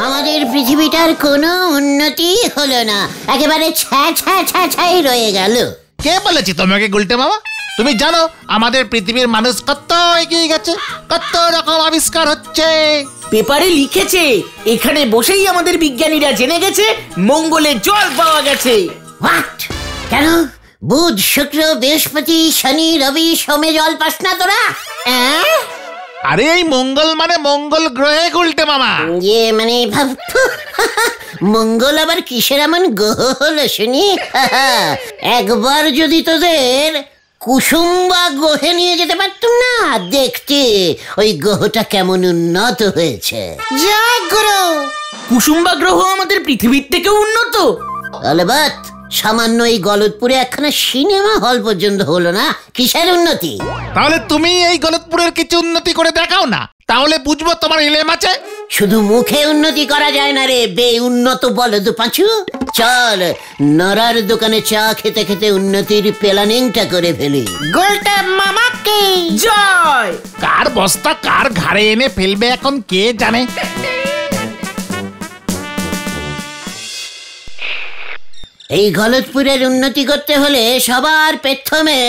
আমাদের পৃথিবীটার কোনো উন্নতি হলো না, একেবারে ছাই রয়ে গেল। কে বলেছে তোমাকে গুলটে মামা? তুমি জানো আমাদের পৃথিবীর মানুষ কত এগিয়ে গেছে, কত রকম আবিষ্কার হচ্ছে। পেপারে লিখেছে, এখানে বসেই আমাদের বিজ্ঞানীরা জেনে গেছে মঙ্গলে জল পাওয়া গেছে। হোয়াট? কেন বুধ শুক্র বৃহস্পতি শনি রবি সোমে জল পাস না তোরা? আরে এই মঙ্গল মানে মঙ্গল গ্রহে গুলটে মামা। মানে মঙ্গল আবার কিসের এমন গ্রহ হলো শুনি? একবার যদি তোদের কুসুম্বা গ্রহে নিয়ে যেতে পারতুম না, দেখতে ওই গ্রহটা কেমন উন্নত হয়েছে। জয় গুরু! কুসুম্বা গ্রহ আমাদের পৃথিবীর থেকে উন্নত? অলবাত, সামান্য এই গলতপুরে একখানা সিনেমা হল পর্যন্ত হলো না, কিসের উন্নতি? তাহলে তুমি এই গলতপুরের কিছু উন্নতি করে দেখাও না, তাহলে বুঝবো তোমার ইলেম আছে। শুধু মুখে উন্নতি করা যায় না রে বে উন্নত বলদ পাঁচু। চল নরার দোকানে চা খেতে খেতে উন্নতির প্ল্যানিংটা করে ফেলি। গুলটে মামাকে জয়! কার বস্তা কার ঘাড়ে এনে ফেলবে এখন কে জানে। এই গলতপুরের উন্নতি করতে হলে সবার প্রথমে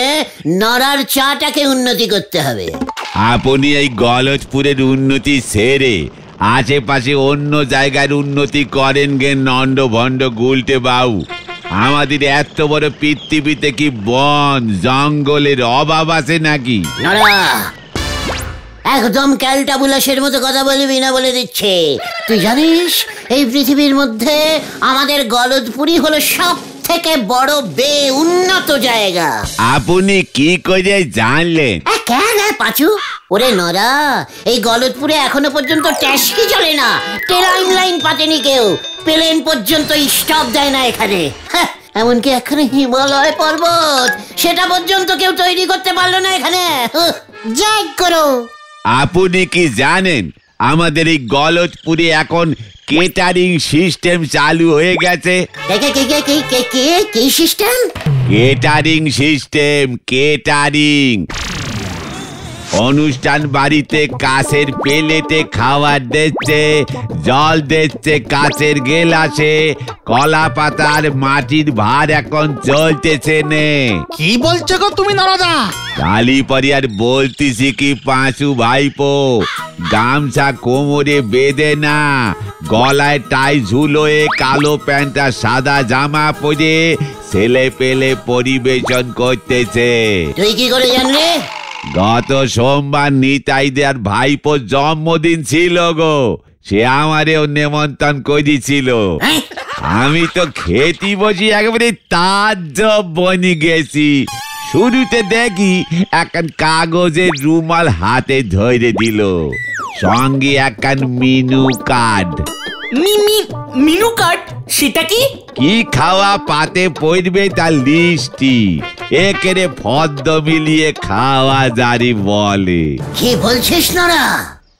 নরার চাটাকে উন্নতি করতে হবে। আপনি এই গলতপুরের উন্নতি সেরে আশেপাশে অন্য জায়গার উন্নতি করেন গে নন্দ ভণ্ড গুলটে বাবু। আমাদের এত বড় পৃথিবীতে কি বন জঙ্গলের অভাব আছে নাকি? নরা, একদম ক্যালটাবুলাসের মতো কথা বলবি না বলে দিচ্ছে। তুই জানিস এই পৃথিবীর মধ্যে আমাদের গলতপুরই হলো সব থেকে বড় বে উন্নত জায়গা। আপনি কি করে জানলেন? কেন পাঁচু? ওরে নরা, এই গলতপুরে এখনো পর্যন্ত ট্যাক্সি চলে না, ট্রেন লাইন পাতেনি কেউ, প্লেন পর্যন্ত স্টপ দেয় না এখানে। এমনকি এখানে হিমালয় পর্বত, সেটা পর্যন্ত কেউ তৈরি করতে পারলো না এখানে। যাই করো। আপনি কি জানেন আমাদের এই গলতপুরে এখন কেটারিং সিস্টেম চালু হয়ে গেছে? কি সিস্টেম? Catering system, catering. অনুষ্ঠান বাড়িতে কাছের প্লেটে খাবার দিচ্ছে, জল দিচ্ছে কাছের গেলাসে, কলা পাতার মাটির ভার এখন চলতেছে নে। কি বলছো গো তুমি নরদা? কালী পরিয়ার বলতেছি কি পাঁচু ভাইপো, গামছা কোমরে বেঁধে না, গলায় টাই ঝুলোয়, কালো প্যান্ট আর সাদা জামা পরে ছেলে পেলে পরিবেশন করতেছে। তুই কি করে জানলি? গত সোমবার নিতাইদের ভাইপোর জন্মদিন ছিল গো, সে আমারেও নেমন্তন্ন করেছিল। আমি তো খেতে বসি একেবারে তাজ্জব বনে গেছি। শুরুতে দেখি একখান কাগজের রুমাল হাতে ধরে দিল, সঙ্গে একখান মেনু কার্ড। Menu card? সেটা কি? কি খাওয়া পাতে পড়বে তার লিস্টি, একেরে ফদ্দ মিলিয়ে খাওয়া জারি বলে। কি বলছিস নরা?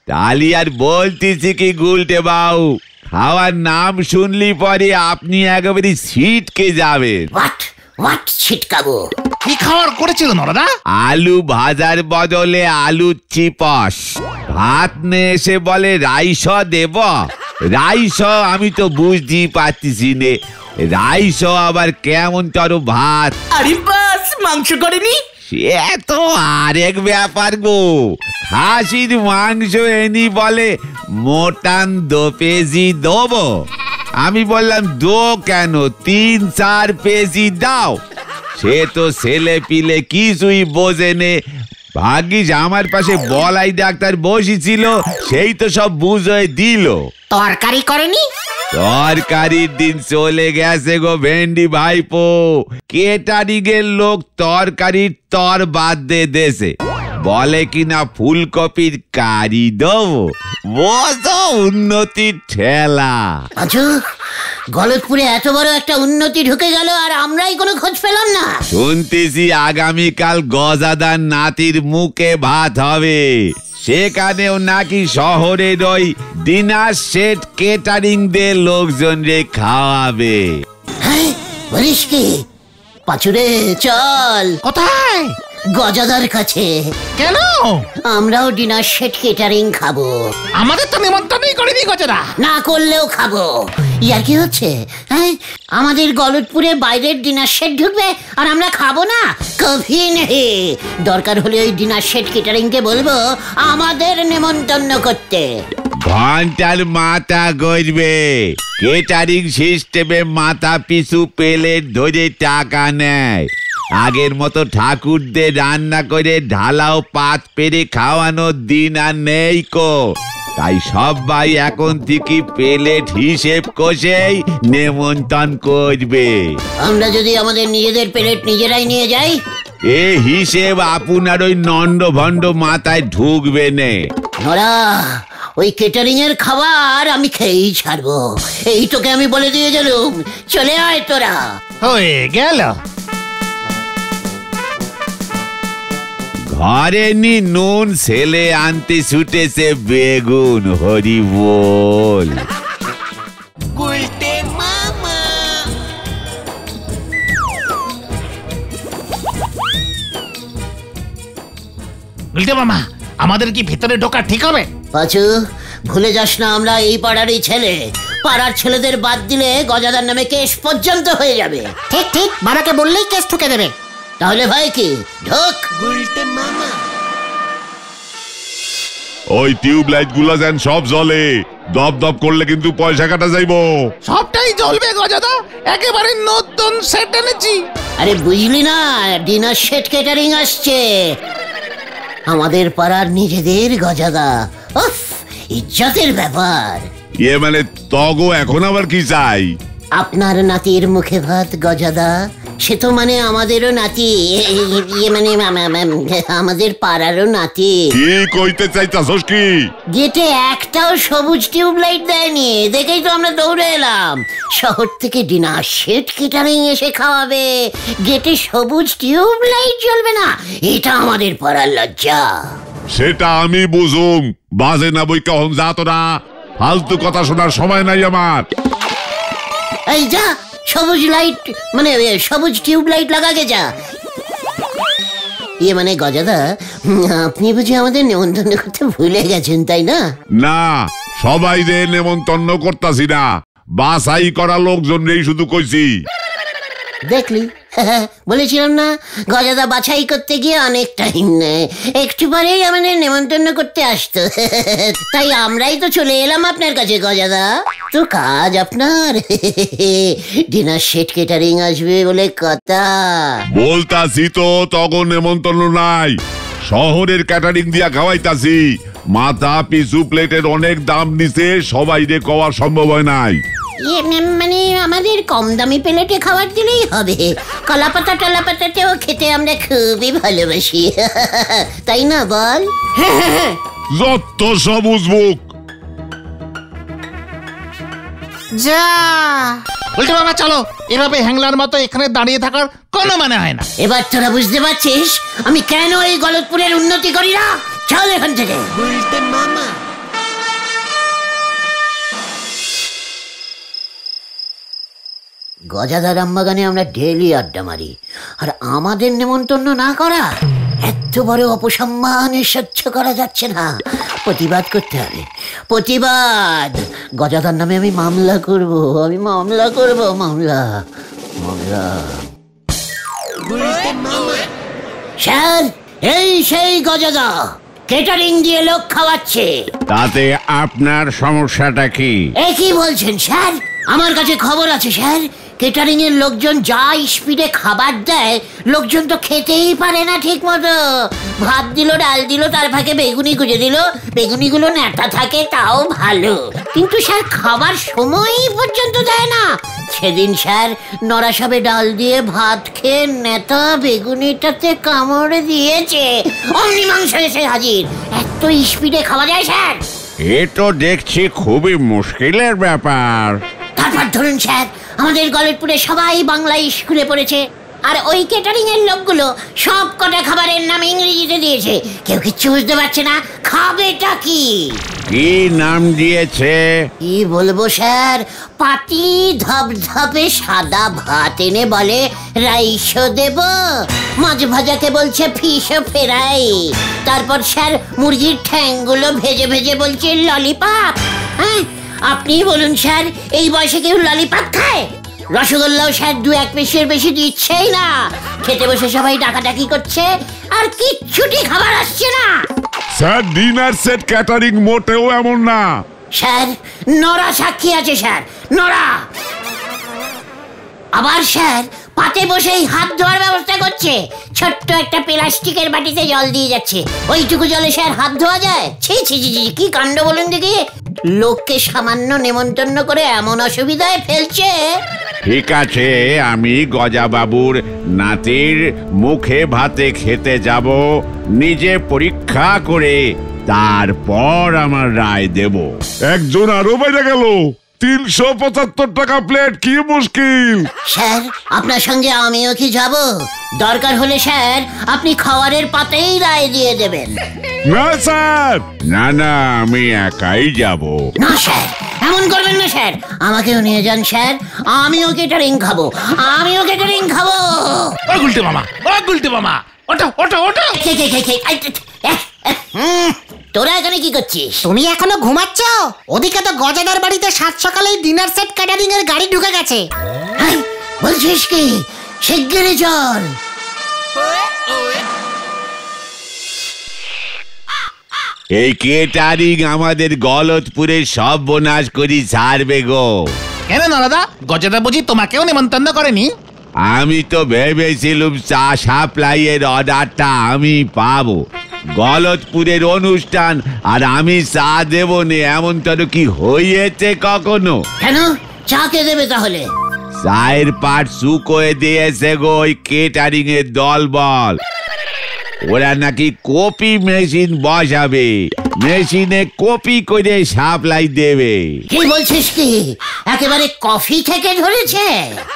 তালি আর বলতেছি কি গুলটে বাবু, খাওয়ার নাম শুনলি পরে আপনি একেবারে ছিটকে যাবেন। হোয়াট ছিটকাবো? কি খাওয়ার করেছিল নরদা? আলু ভাজার বদলে আলু চিপস, ভাত নে এসে বলে রাইস দেব। রাইস আমি তো বুঝতেই পারতেছি নে, রাইস আবার কেমন তর ভাত? আরে বাস, মাংস করেনি? সে তো আরেক ব্যাপার গো, খাসির মাংস এনি বলে মোটান 2 কেজি দেবো। আমি বললাম দো কেন, 3-4 কেজি দাও। সে তো ছেলে পিলে কিছুই বোঝে নে। ভাগ্যিস আমার পাশে বলাই ডাক্তার বসেছিল, সেই তো সব বুঝে দিল। তরকারি করেনি? তরকারির দিন চলে গেছে গো ভেন্ডি ভাইপো। কেটারিং এর লোক তরকারির তর বাদ দিয়ে দেশে, বলে কিনা ফুলকপির কারি দেবো। বোঝো উন্নতির ঠেলা। আচ্ছা, গলতপুরে এত বড় একটা উন্নতি ঢুকে গেল আর আমরাই কোনো খোঁজ পেলাম না। শুনতেছি আগামীকাল গজাদার নাতির মুখে ভাত হবে, সেখানেও নাকি শহরের ওই ডিনার সেট কেটারিং দিয়ে লোকজন রে খাওয়াবে। বলিস কি? পাঁচুরে চল। কোথায়? গজাদার কাছে। কেন? আমরাও ডিনার সেট কেটারিং খাবো। আমাদের তো নিমন্ত্রণই করেনি গজরা। না করলেও খাবো। ইয়ার কি হচ্ছে? হ্যাঁ, আমাদের গলতপুরে বাইরের ডিনার সেট ঢুকবে আর আমরা খাবো না? কভি নেই। দরকার হলে ওই ডিনার সেট কেটারিং কে বলবো আমাদের নেমন্তন্ন করতে। ঘন্টার মাথা গড়বে, কেটারিং সিস্টেমে মাথা পিছু প্লেট ধরে টাকা নেয়। আগের মতো ঠাকুরদের রান্না করে ঢালাও পাত পেরে খাওয়ানোর দিন আর নেই কো। তাই সবাই এখন থেকে প্লেট হিসেব কষেই নেমন্তন্ন করবে। আমরা যদি আমাদের নিজেদের প্লেট নিজেরাই নিয়ে যাই, এ হিসেব আপনার ওই নন্ড ভণ্ড মাথায় ঢুকবে নে। ওরা ওই কেটারিং এর খাবার আমি খেয়েই ছাড়বো, এই তোকে আমি বলে দিয়ে গেলুম। চলে আয় তোরা। হয়ে গেল। ঘরে নি নুন, ছেলে আনতে ছুটেছে বেগুন। হরি বল। গুলটে মামা, আমাদের কি ভেতরে ঢোকা ঠিক হবে? পাঁচু, ভুলে যাস না আমরা এই পাড়ারই ছেলে। পাড়ার ছেলেদের বাদ দিলে গজাদার নামে কেস পর্যন্ত হয়ে যাবে। ঠিক ঠিক, বাবাকে বললেই কেস ঠুকে দেবে। তাহলে ভাই কি ঢোক। ওই টিউব লাইট গুলা যেন সব জ্বলে, দপ দপ করলে কিন্তু পয়সা কাটা যাইবো। সবটাই জ্বলবে গজাদা, একেবারে নতুন সেট এনেছি। আরে বুঝলি না, ডিনার সেট কেটারিং আসছে। আমাদের পাড়ার নিজেদের গজাদা। উফ, ইজ্জতের ব্যাপার। ইয়ে মানে তগো এখন আবার কি চাই? আপনার নাতির মুখে ভাত গজাদা, সে তো মানে আমাদেরও নাতি। ইয়ে মানে আমাদের পাড়ারও নাতি। কি কইতে চাইতাছস কি? গেটে একটাও সবুজ টিউব লাইট দেয়নি, দেখেই তো আমরা দৌড়ে এলাম। শহর থেকে ডিনার সেট কেটারিং এসে খাওয়াবে, গেটে সবুজ টিউব লাইট জ্বলবে না? এটা আমাদের পাড়ার লজ্জা। সেটা আমি বুঝুম, বাজে না বই কখন যা তোরা। ফালতু কথা শোনার সময় নাই আমার। এই যা, সবুজ লাইট মানে সবুজ টিউব লাইট লাগাকে যা। ইয়ে মানে গজাদা, আপনি বুঝি আমাদের নেমন্তন্ন করতে ভুলে গেছেন, তাই না? না, সবাই রে নেমন্তন্ন করতাছি না, বাছাই করা লোকজনরেই শুধু কইছি। দেখলি, বলেছিলাম না, গজাদা বাছাই করতে গিয়ে অনেক টাইম নেয়। একটু পরেই আমাদের নেমন্তন্ন করতে আসতো। তাই আমরাই তো চলে এলাম আপনার কাছে গজাদা। তো কাজ আপনার। ডিনার সেট কেটারিং আসবে বলে কথা। বলতাছি তো তখন নেমন্তন্ন নাই, শহরের ক্যাটারিং দিয়া খাওয়াইতাছি। মাথা পিছু প্লেটের অনেক দাম নিছে, সবাই রে কওয়া সম্ভব হয় নাই। মানে আমাদের কম দামি প্লেটে খাবার দিলেই হবে। কলাপাতা টলাপাতাতেও খেতে আমরা খুবই ভালোবাসি, তাই না বল? যত সবুজ মুখ। যা গুলটে মামা চলো, এভাবে হ্যাংলার মতো এখানে দাঁড়িয়ে থাকার কোনো মানে হয় না। এবার তোরা বুঝতে পারছিস আমি কেন এই গলতপুরের উন্নতি করি না? চল এখান থেকে। গজাদার আমবাগানে আমরা ডেইলি আড্ডা মারি, আর আমাদের নেমন্তন্ন না করা এত বড় অপসম্মান সহ্য করা যাচ্ছে না। প্রতিবাদ করতে হবে, প্রতিবাদ। গজাদার নামে আমি মামলা করব, মামলা। স্যার, এই সেই গজাদা কেটারিং দিয়ে লোক খাওয়াচ্ছে। তাতে আপনার সমস্যাটা কি? কি বলছেন স্যার? আমার কাছে খবর আছে স্যার, কেটারিং এর লোকজন যা স্পিডে খাবার দেয়, লোকজন তো খেতেই পারে না ঠিক মতো। ভাত দিল, ডাল দিল, তার ফাঁকে বেগুনি গুজে দিল। বেগুনিগুলো ন্যাটা থাকে তাও ভালো, কিন্তু স্যার খাবার সময় পর্যন্ত দেয় না। সেদিন স্যার নড়াসাবে ডাল দিয়ে ভাত খেয়ে নেতা বেগুনিটাতে কামড়ে দিয়েছে, অমনি মাংস এসে হাজির। এত স্পিডে খাওয়া যায় স্যার? এ তো দেখছি খুবই মুশকিলের ব্যাপার। তারপর ধরুন স্যার, আমাদের গলতপুরে সবাই বাংলা স্কুলে পড়েছে, আর ওই ক্যাটারিং এর লোকগুলো সব কটা খাবারের নাম ইংরেজিতে দিয়েছে, কেউ কিচ্ছু বুঝতে পারছে না খাবেটা কি। কি নাম দিয়েছে? কি বলবো স্যার, পাতি ধপধপে সাদা ভাত এনে বলে রাইসও দেব, মাছ ভাজাকে বলছে ফিশও ফেরাই, তারপর স্যার মুরগির ঠ্যাংগুলো ভেজে ভেজে বলছে ললিপপ। হ্যাঁ আপনি বলুন স্যার, এই বয়সে কেউ ললিপপ খায়? রসগোল্লাও স্যার 2-1 পিসের বেশি দিচ্ছেই না, খেতে বসে সবাই ডাকাডাকি করছে আর কিচ্ছুটি খাবার আসছে না। স্যার ডিনার সেট ক্যাটারিং মোটেও এমন না স্যার, নরা সাক্ষী আছে স্যার, নরা। আবার স্যার পাতে বসেই হাত ধোয়ার ব্যবস্থা করছে, ছোট্ট একটা প্লাস্টিকের বাটিতে জল দিয়ে যাচ্ছে, ওইটুকু জলে স্যার হাত ধোয়া যায়? ছি ছি ছি, কি কাণ্ড বলুন দেখি, লোককে সামান্য নেমন্তন্ন করে এমন অসুবিধায় ফেলছে। ঠিক আছে, আমি গজাবাবুর নাতির মুখে ভাতে খেতে যাব, নিজে পরীক্ষা করে তারপর আমার রায় দেব। একজন আরো বাইরে গেল, 375 টাকা প্লেট, কি মুশকিল। স্যার আপনার সঙ্গে আমিও কি যাব? দরকার হলে স্যার আপনি খাবারের পাতেই রায় দিয়ে দেবেন। না স্যার, না না, আমি একাই যাব। না স্যার, এমন করবেন না স্যার, আমাকেও নিয়ে যান স্যার, আমিও ক্যাটারিং খাবো, আমিও ক্যাটারিং খাবো। ও গুলটে মামা, ও গুলটে মামা, ওটা ওটা ওটা। তোরা এখানে কি করছিস? তুমি এখনো ঘুমাচ্ছ? ওদিকে তো গজাদার বাড়িতে 7 সকালেই ডিনার সেট ক্যাটারিং এর গাড়ি ঢুকে গেছে। হ্যাঁ বলছিস কি? শিগগিরই চল। এই কেটারিং আমাদের গলতপুরে সব বোনাস করি ছাড়বে গো। কেন নরাদা, গজাদা বুঝি তোমাকেও নিমন্ত্রণ করেনি? আমি তো ভেবেছিলাম চা সাপ্লাইয়ের অর্ডারটা আমি পাবো, গলতপুরের অনুষ্ঠান আর আমি চা দেব নে, এমন তো কি হয়েছে কখনো? কেন চা কে দেবে তাহলে? চায়ের পাট শুকোয় দিয়েছে গো ওই কেটারিং এর দল বল, ওরা নাকি কপি মেশিন বসাবে, মেশিনে কপি করে সাপ্লাই দেবে। কি বলছিস কি? একেবারে কফি থেকে ধরেছে?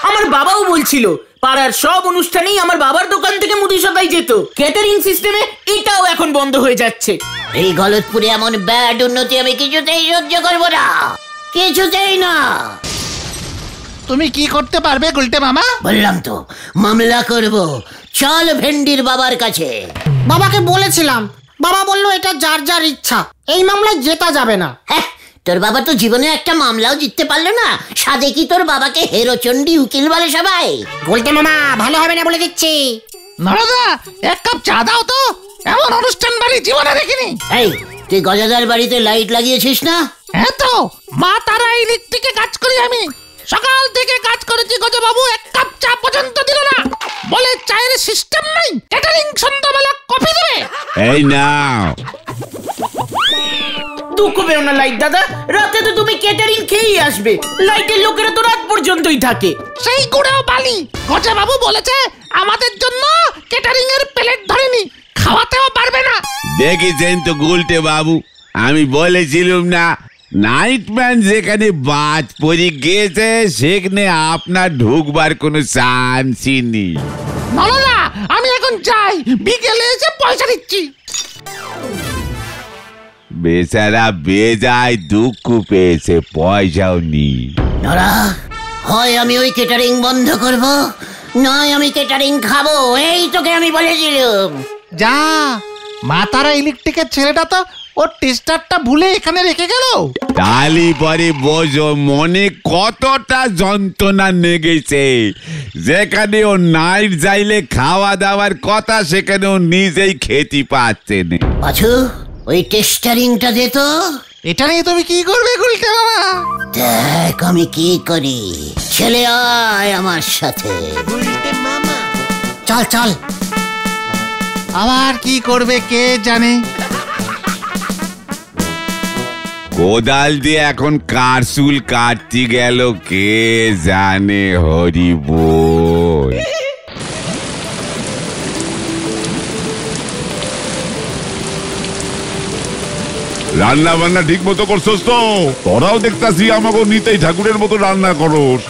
আমার বাবাও বলছিল পাড়ার সব অনুষ্ঠানেই আমার বাবার দোকান থেকে মুদি সদাই যেত, ক্যাটারিং সিস্টেমে এটাও এখন বন্ধ হয়ে যাচ্ছে। এই গলতপুরে এমন ব্যাড উন্নতি আমি কিছুতেই সহ্য করবো না, কিছুতেই না। তুমি কি করতে পারবে গুলটে মামা? বললাম তো মামলা করব, চল ভেন্ডির বাবার কাছে। বাবাকে বলেছিলাম, বাবা বললো এটা যার যার ইচ্ছা, এই মামলায় জেতা যাবে না। হ্যাঁ, তোর বাবা তো জীবনে একটা মামলাও জিততে পারলো না, সাদে কি তোর বাবাকে হেরোচন্ডী উকিল বলে সবাই? বলতে মামা ভালো হবে না বলে দিচ্ছি। নরাদা, 1 কাপ চা দাও তো, এমন অনুষ্ঠান বাড়ি জীবনে দেখিনি। এই তুই গজাদার বাড়িতে লাইট লাগিয়েছিস না? হ্যাঁ তো, মা তারা ইলেকট্রিকে কাজ করি আমি, সকাল থেকে কাজ করেছি, গজাবাবু 1 কাপ চা পর্যন্ত দিল না, বলে চায়ের সিস্টেম নাই, ক্যাটারিং সন্ধ্যাবেলা কফি দেবে। এই নাও। দুঃখ পেও না লাইট দাদা, রাতে তো তুমি ক্যাটারিং খেয়েই আসবে, লাইটের লোকেরা তো রাত পর্যন্তই থাকে। সেই গুড়েও বালি, গজাবাবু বলেছে আমাদের জন্য ক্যাটারিং এর প্লেট ধরেনি, খাওয়াতেও পারবে না। দেখেছেন তো গুলটে বাবু, আমি বলেছিলাম না, নাইটম্যান যেখানে বাজ পড়ে গিয়েছে সেখানে আপনার ঢুকবার কোনো চান্সই নেই। নরদা, আমি এখন যাই, বিকেলে এসে পয়সা দিচ্ছি। বেচারা বেজায় দুঃখ পেয়েছে, পয়সাও নেই। নরা, হয় আমি ওই ক্যাটারিং বন্ধ করব, নয় আমি ক্যাটারিং খাবো, এই তোকে আমি বলেছিলাম। যা, মা তারা ইলেকট্রিকের ছেলেটা তো ওর টেস্টারটা ভুলে এখানে রেখে গেল। তালি পরে বোঝো মনে কতটা যন্ত্রণা নেগেছে, যেখানে ও নাইট যাইলে খাওয়া দাওয়ার কথা সেখানে ও নিজেই খেতে পাচ্ছে না। পাছু, ওই টেস্টারিংটা দে তো। এটা নিয়ে তুমি কি করবে গুলটে মামা? দেখ আমি কি করি, ছেলে আয় আমার সাথে। চল চল। আবার কি করবে কে জানে। কোদাল দিয়ে এখন কারসুল কাটতে গেল কে জানে, হরি বল। রান্না বান্না ঠিক মতো করছস তো? তোরাও দেখতাছি আমাকে নিতেই ঠাকুরের মতো রান্না করস।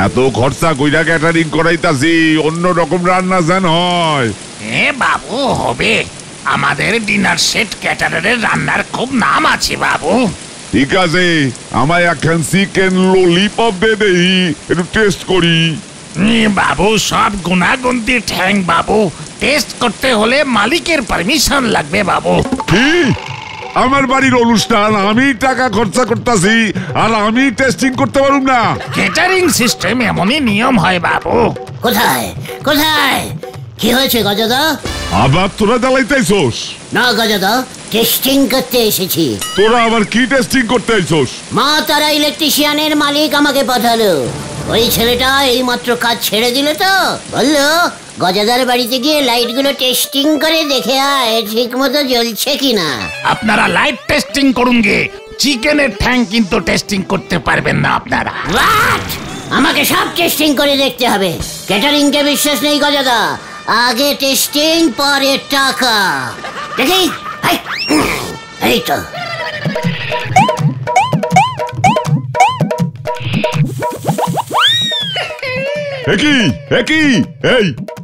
এত খরচা কইরা ক্যাটারিং করাইতাছি, অন্য রকম রান্না যেন হয়। বাবু হবে, আমাদের ডিনার সেট ক্যাটারারের রান্নার খুব নাম আছে বাবু। ঠিক আছে, আমায় একখান চিকেন ললিপপ দে দেই, একটু টেস্ট করি। বাবু সব গুণাগুন্তি ঠ্যাং বাবু, টেস্ট করতে হলে মালিকের পারমিশন লাগবে বাবু। কি? আমার বাড়ির অনুষ্ঠান, আমি টাকা খরচা করতেছি আর আমি টেস্টিং করতে পারুম না? ক্যাটারিং সিস্টেম এমনই নিয়ম হয় বাবু। কোথায় কোথায় কি হয়েছে গজাদা? আবার তোরা জ্বালাইতেছস? না গজাদা, টেস্টিং করতে এসেছি। তোরা আবার কি টেস্টিং করতে আইছস? মা তারা ইলেকট্রিশিয়ানের মালিক আমাকে পাঠালো। ওই ছেলেটা এইমাত্র কাজ ছেড়ে দিল, তো বললো গজাদার বাড়িতে গিয়ে লাইটগুলো টেস্টিং করে দেখে আয় ঠিক মতো জ্বলছে কিনা। আপনারা লাইট টেস্টিং করুন গে, চিকেনের ঠ্যাং কিন্তু টেস্টিং করতে পারবেন না আপনারা। What? আমাকে সব টেস্টিং করে দেখতে হবে। ক্যাটারিং কে বিশ্বাস নেই গজাদা, আগে টেস্টিং পরে টাকা। দেখি এই তো।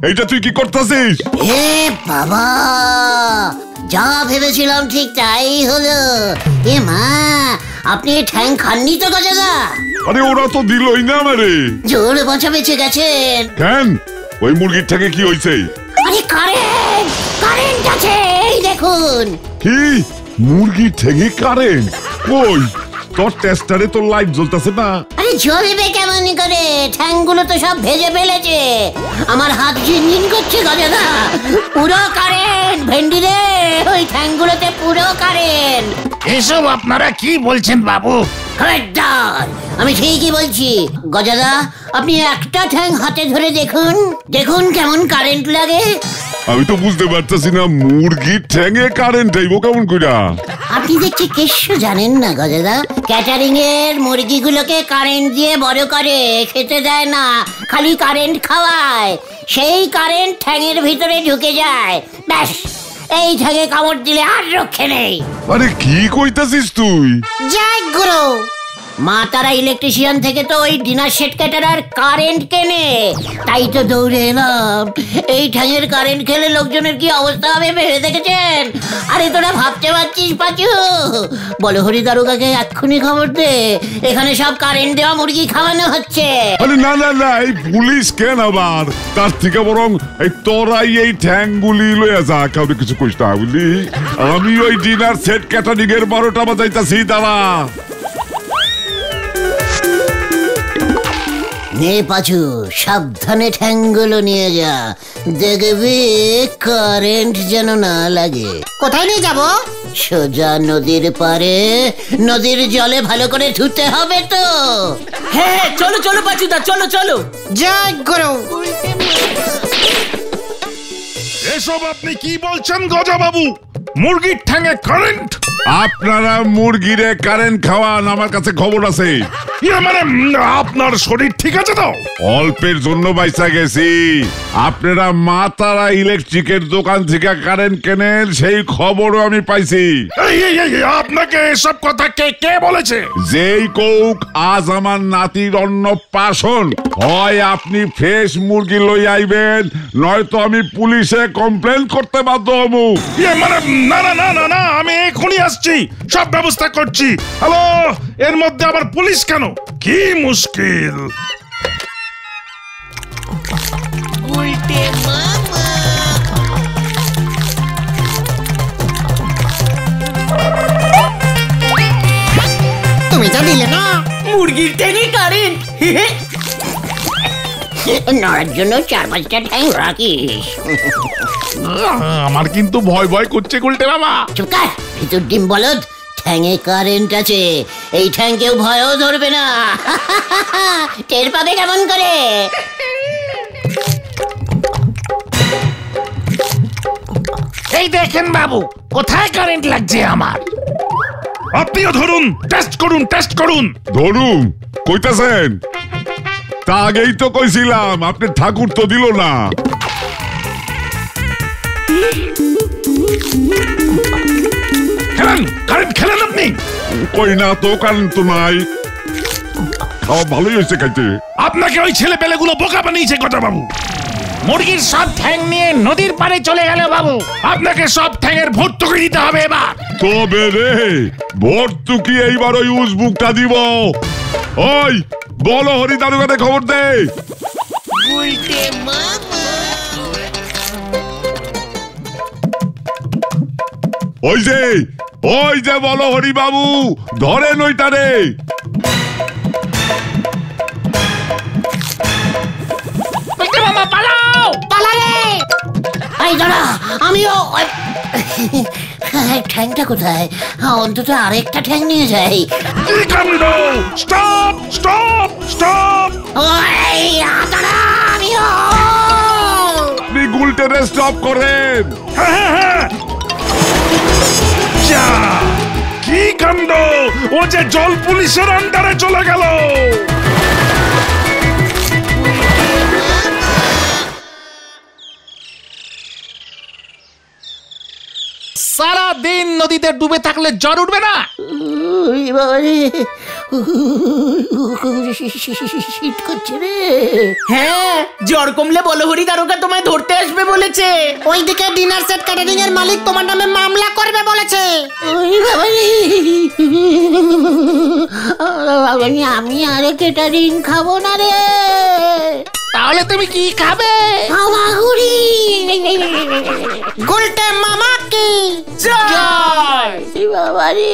এইটা তুই কি করতেছিস? এ বাবা, যা ভেবেছিলাম ঠিক তাই হলো। এ মা, আপনি ঠ্যাং খাননি তো গজাদা? আরে ওরা তো দিলই না আমারে। জোর বাঁচা বেঁচে গেছেন। কেন? ওই মুরগির থেকে কি হইছে? আরে কারেন্ট, কারেন্ট আছে, এই দেখুন। কি? মুরগির থেকে কারেন্ট? কই তোর টেস্টারে তো লাইট জ্বলতেছে না। আরে জ্বলবে কেমন করে? ঠ্যাংগুলো তো সব ভেজে ফেলেছে। আমার হাত ঝিনঝিন করছে গজাদা। পুরো কারেন্ট ভেন্ডি রে, ওই ঠ্যাংগুলোতে পুরো কারেন্ট। এসব আপনারা কি বলছেন বাবু? খবরদার, আমি ঠিকই বলছি। গজাদা, আপনি একটা ঠ্যাং হাতে ধরে দেখুন, দেখুন কেমন কারেন্ট লাগে। আমি তো বুঝতে পারতেছি না, মুরগির ঠ্যাঙে কারেন্ট আইবো কেমন কইরা? আপনি দেখছি কিছু জানেন না গজাদা। ক্যাটারিং এর মুরগিগুলোকে কারেন্ট দিয়ে বড় করে, খেতে দেয় না, খালি কারেন্ট খাওয়ায়। সেই কারেন্ট ঠ্যাঙের ভিতরে ঢুকে যায়, ব্যাস এই ঠ্যাঙে কামড় দিলে আর রক্ষে নেই। আরে কি কইতাছিস তুই? জয় গুরু। মা তারা ইলেকট্রিশিয়ান থেকে তো ওই ডিনার সেট ক্যাটারার কারেন্ট কেনে, তাই তো দৌড়ে এলাম। এই ঠ্যাঙের কারেন্ট খেলে লোকজনের কি অবস্থা হবে ভেবে দেখেছেন? আরে তোরা ভাবতে পারছিস পাচু? বলো হরি দারোগাকে এক্ষুনি খবর দে, এখানে সব কারেন্ট দেওয়া মুরগি খাওয়ানো হচ্ছে। আরে না না না, এই পুলিশ কেন আবার? তার থেকে বরং এই তোরাই এই ঠ্যাংগুলি লইয়া যা, কাউকে কিছু কইস না বুঝলি? আমি ওই ডিনার সেট ক্যাটারিং এর 12টা বাজাইতাছি, দাঁড়া। নে পাচু, সাবধানে ঠ্যাংগুলো নিয়ে যা, দেখবি কারেন্ট যেন না লাগে। কোথায় নিয়ে যাব? সোজা নদীর পারে, নদীর জলে ভালো করে ধুতে হবে তো। হ্যাঁ চলো চলো পাচুদা, চলো চলো। জয় গুরু। এসব আপনি কি বলছেন গজা বাবু? মুরগির ঠ্যাঙে কারেন্ট? আপনারা মুরগিরে কারেন্ট খাওয়ান, আমার কাছে খবর আছে। মানে আপনার শরীর ঠিক আছে তো? অল্পের জন্য বাইসা গেছি। আপনারা মা তারা ইলেকট্রিকের দোকান থেকে কারেন্ট কেনেন, সেই খবরও আমি পাইছি। আপনাকে এসব কথা কে কে বলেছে? যেই কোক আজ আমার নাতির অন্নপ্রাশন, হয় আপনি ফ্রেশ মুরগি লই আইবেন, নয়তো আমি পুলিশে কমপ্লেন করতে বাধ্য হবো। মানে না না না না না, আমি এখনই আসছি, সব ব্যবস্থা করছি। হ্যালো, এর মধ্যে আবার পুলিশ কেন? কি মুশকিল। তুমি যা দিলে না, মুরগির ঠ্যাঙে কারেন্ট। নড়ার জন্য 4-5টা ঠ্যাং রাখিস। আমার কিন্তু ভয় ভয় করছে গুলটে মামা। চুপ কর, ভিতর ডিম বলদ, ঠ্যাঙে কারেন্ট আছে, এই ঠ্যাং কেউ ভয়ও ধরবে না। টের পাবে কেমন করে? এই দেখেন বাবু, কোথায় কারেন্ট লাগছে আমার। আপনিও ধরুন, টেস্ট করুন, টেস্ট করুন। ধরুন কইতাছেন? তা আগেই তো কইছিলাম, আপনি ঠাকুর তো দিল না। খেলেন কারেন্ট, খেলেন আপনি? কই না তো, কারেন্ট তো নাই। খাওয়া ভালোই হয়েছে খাইতে। আপনাকে ওই ছেলে পেলেগুলো বোকা বানিয়েছে গজা বাবু। মুরগির সব ঠ্যাং নিয়ে নদীর পাড়ে চলে গেল বাবু। আপনাকে সব ঠ্যাঙের ভর্তুকি দিতে হবে এবার। তবে রে ভর্তুকি এইবার ওই উসবুকটা দিব। ওই বলো হরি দারোগানে খবর দে। ওই যে বলো হরি বাবু ধরেন ওইটারে। মামা পালাও পালারে। এই দাঁড়া, আমিও ঠ্যাংটা কোথায়? অন্তত আরেকটা ঠ্যাং নিয়ে যাই। কি কাণ্ড! Stop stop stop! ওই দাঁড়া, আমিও। আপনি গুলটেরে স্টপ করেন। হ্যাঁ। যা, কি কাণ্ড! ও যে জল পুলিশের আন্ডারে চলে গেল। সারা দিন নদীতে ডুবে থাকলে জ্বর উঠবে না? শীত করছে রে। হ্যাঁ, জ্বর কমলে বলো হরি দারোগা তোমায় ধরতে আসবে বলেছে। ওইদিকে ডিনার সেট ক্যাটারিং এর মালিক তোমার নামে মামলা করবে বলেছে। আমি আরে কেটারিং খাবো না রে। তাহলে তুমি কি খাবে? হামাগুড়ি। গুলটে মামা কি জয়। বাবা রে।